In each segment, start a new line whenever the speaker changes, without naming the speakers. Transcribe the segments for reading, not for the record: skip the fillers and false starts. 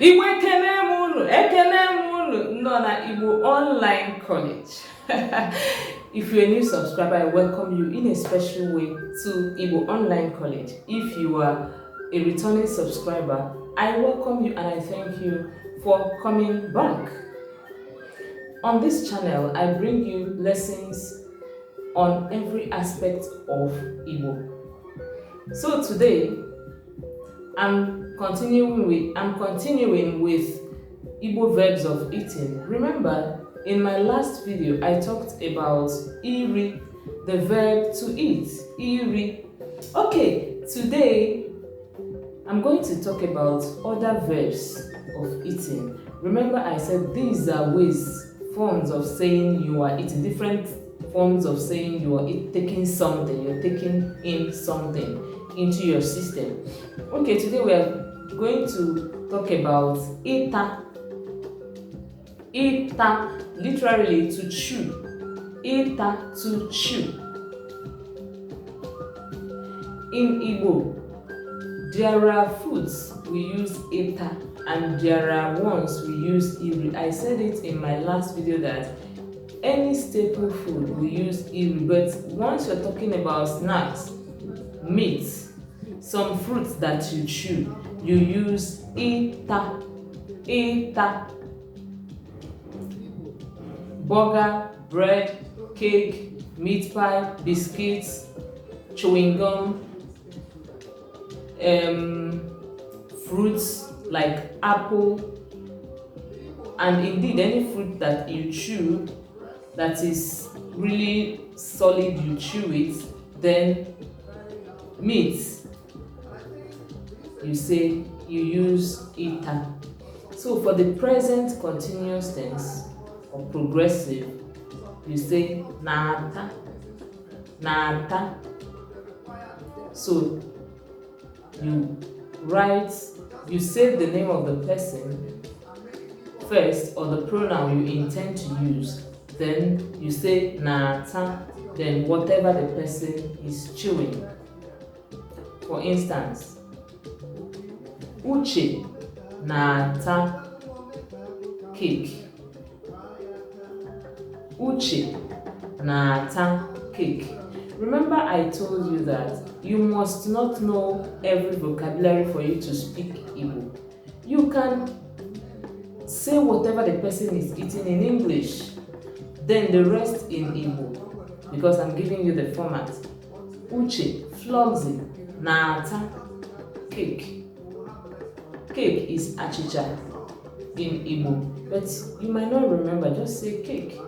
Igbo ekene mulu no na Igbo Online College. If you're a new subscriber, I welcome you in a special way to Igbo Online College. If you are a returning subscriber, I welcome you and I thank you for coming back. On this channel, I bring you lessons on every aspect of Igbo. So today, I'm continuing with Igbo verbs of eating. Remember, in my last video, I talked about iri, the verb to eat. Iri. Okay, today I'm going to talk about other verbs of eating. Remember, I said these are forms of saying you are eating, different forms of saying you are taking something, you're taking in something into your system. Okay, today we are going to talk about ita. Ita, literally to chew. Ita, to chew. In Igbo, there are foods we use ita and there are ones we use iri. I said it in my last video that any staple food we use iri, but once you're talking about snacks, meat, some fruits that you chew, you use ita. Ita. Burger, bread, cake, meat pie, biscuits, chewing gum, fruits like apple, and indeed any fruit that you chew that is really solid, you chew it. Then meat, you say you use ita. So for the present continuous tense or progressive, you say nata. Nata. So you say the name of the person first or the pronoun you intend to use, then you say nata, then whatever the person is chewing. For instance, Uche na-ata cake. Uche na-ata cake. Remember, I told you that you must not know every vocabulary for you to speak Igbo. You can say whatever the person is eating in English, then the rest in Igbo, because I'm giving you the format. Uche, Flogsy, na-ata cake. Cake is achicha in Igbo, but you might not remember, just say cake.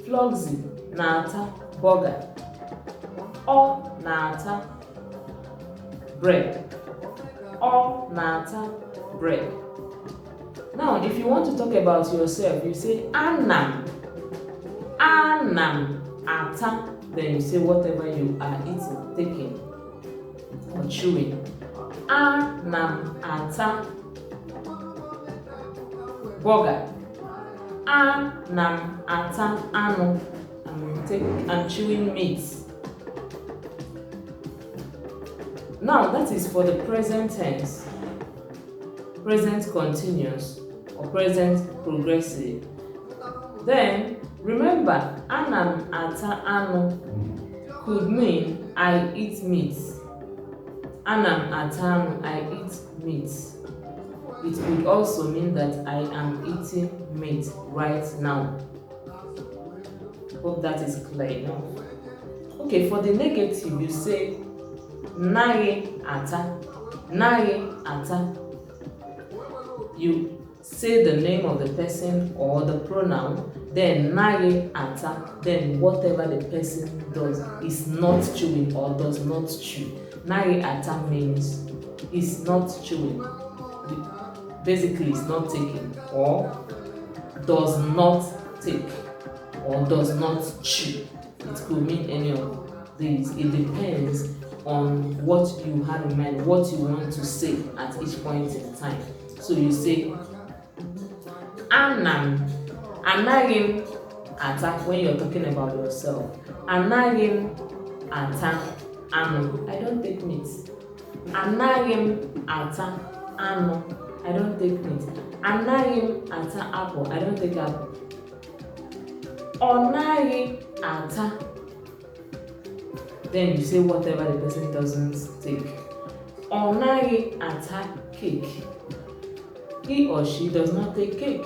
Flogsy na-ata burger. O na-ata bread. O na-ata bread. Now, if you want to talk about yourself, you say anam. Anam ata. Then you say whatever you are eating, taking, or chewing. Anam ata burger. Anam ata anu. I'm chewing meat. Now that is for the present tense, present continuous or present progressive. Then remember, anam ata anu could mean I eat meat. Anam ata anu, I eat meat. It could also mean that I am eating meat right now. Hope that is clear enough. Okay, for the negative, you say nae ata. Nae ata. You say the name of the person or the pronoun, then nae ata, then whatever the person does is not chewing or does not chew. Nae ata means is not chewing. Basically, it's not taking or does not take or does not chew. It could mean any of these. It depends on what you have in mind, what you want to say at each point in time. So you say anam. Anagim ata when you're talking about yourself. Anagim ata anu. I don't take meat. Anagim ata anu. I don't take meat. Anaghị m ata apple. I don't take apple. Ọ naghị ata. Then you say whatever the person doesn't take. Ọ naghị ata cake. He or she does not take cake.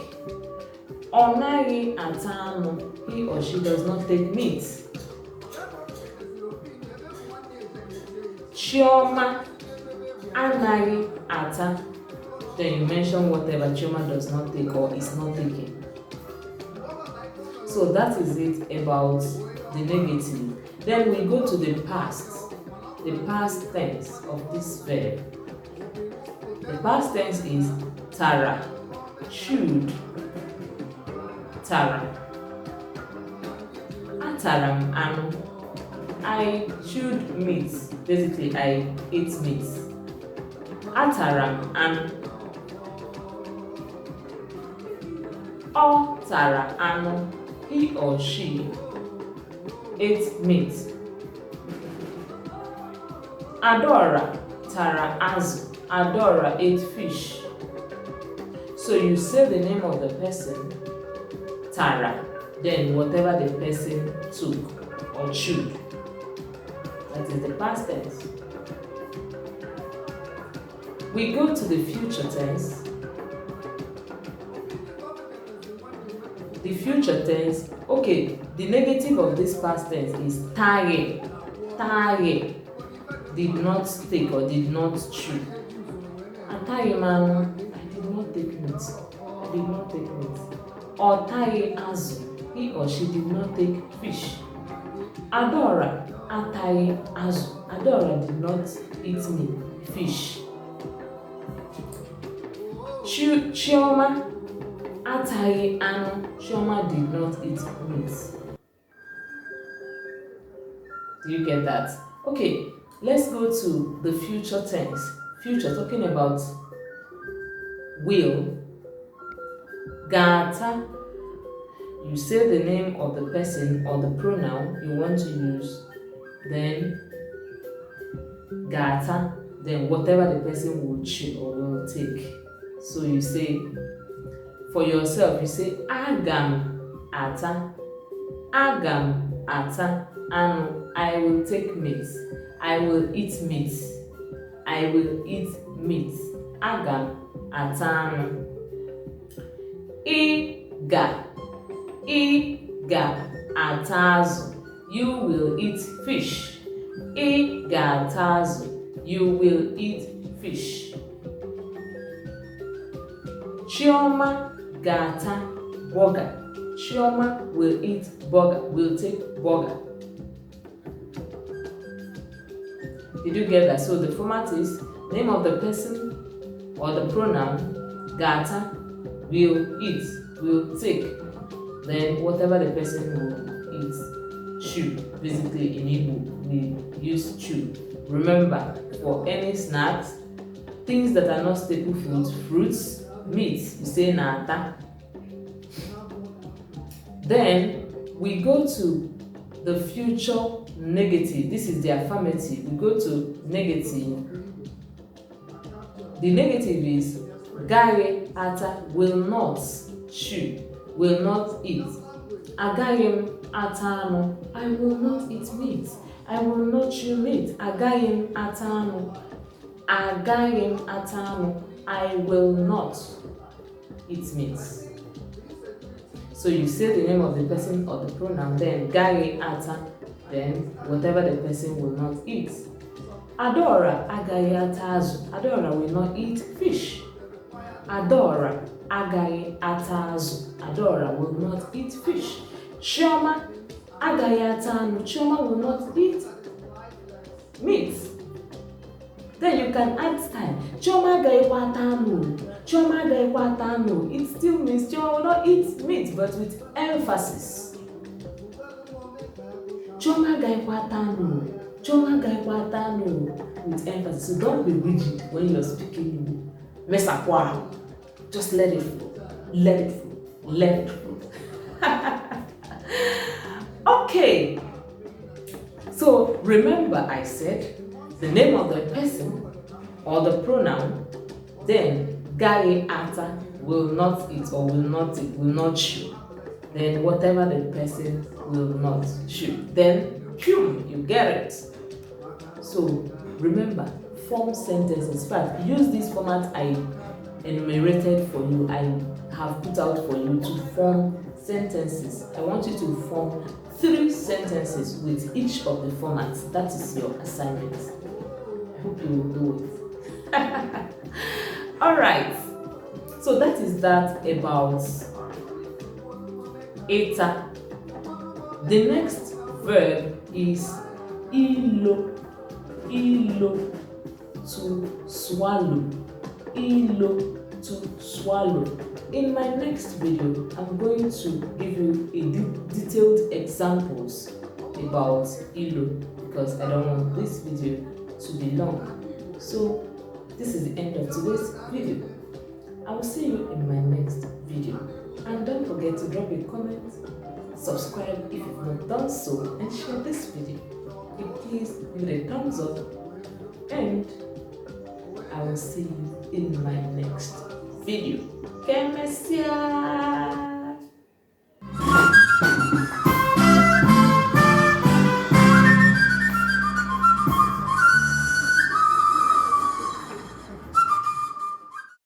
Ọ naghị ata anụ. He or she does not take meat. Chioma anaghị ata. Then you mention whatever Chioma does not take or is not taking. So that is it about the negative. Then we go to the past tense of this verb. The past tense is tara, chewed, tara. Atara m anụ. I chewed meat. Basically, I ate meat. Atara m anụ. Ọ tara anụ. He or she ate meat. Adora tara azụ. Adora ate fish. So you say the name of the person, tara, then whatever the person took or chewed. That is the past tense. We go to the future tense. The future tense, okay, the negative of this past tense is taye. Taye did not take or did not chew. Ataye manu, I did not take meat. I did not take meat. Or taye azu, he or she did not take fish. Adora ataye azu. Adora did not eat meat, fish. Chioma ataye anu. Chioma did not eat meat. Do you get that? Okay, let's go to the future tense. Future, talking about will. Gata. You say the name of the person or the pronoun you want to use. Then gata. Then whatever the person will chew or will take. So you say, for yourself, you say agam ata. Agam ata anu. I will take meat. I will eat meat. I will eat meat. Agam ata anu. Iga ata azụ. You will eat fish. Iga ata azụ. You will eat fish. Chioma ga-ata burger. Chioma will eat burger. Will take burger. Did you get that? So the format is name of the person or the pronoun, gata, will eat, will take. Then whatever the person will eat, chew. Basically in Igbo, we use chew. Remember, for any snacks, things that are not staple foods, fruits, meat, you say nata. Then we go to the future negative. This is the affirmative. We go to negative. The negative is Gaye ata will not chew, will not eat. Agayem atano, I will not eat meat. I will not chew meat. Agayem atano. Agayem atano, I will not eat meat. So you say the name of the person or the pronoun, then gaye ata, then whatever the person will not eat. Adora agaye ata azu. Adora will not eat fish. Adora agaye ata azu. Adora will not eat fish. Chioma agaye ata anu. Chioma will not eat meat. Then you can add style. Chioma agaye ata anu. Chioma agaye ata anu. It still means Chioma will not eat meat, but with emphasis. Chioma agaye ata anu. Chioma agaye ata anu. With emphasis. So don't be rigid when you're speaking. Mesakwa. Just let it flow. Let it flow. Let it flow. Okay. So remember I said the name of the person or the pronoun, then gaye ata, will not eat or will not chew. Then whatever the person will not chew. Then you get it. So remember, form sentences. In fact, use this format I enumerated for you, I have put out for you to form sentences. I want you to form 3 sentences with each of the formats. That is your assignment. I hope you will do it. Alright, so that is that about eta. The next verb is ilo. Ilo, to swallow. Ilo, to swallow. In my next video, I'm going to give you a detailed examples about ilo because I don't want this video to be long. So this is the end of today's video. I will see you in my next video. And don't forget to drop a comment, subscribe if you've not done so, and share this video. Please give it a thumbs up, and I will see you in my next video. Que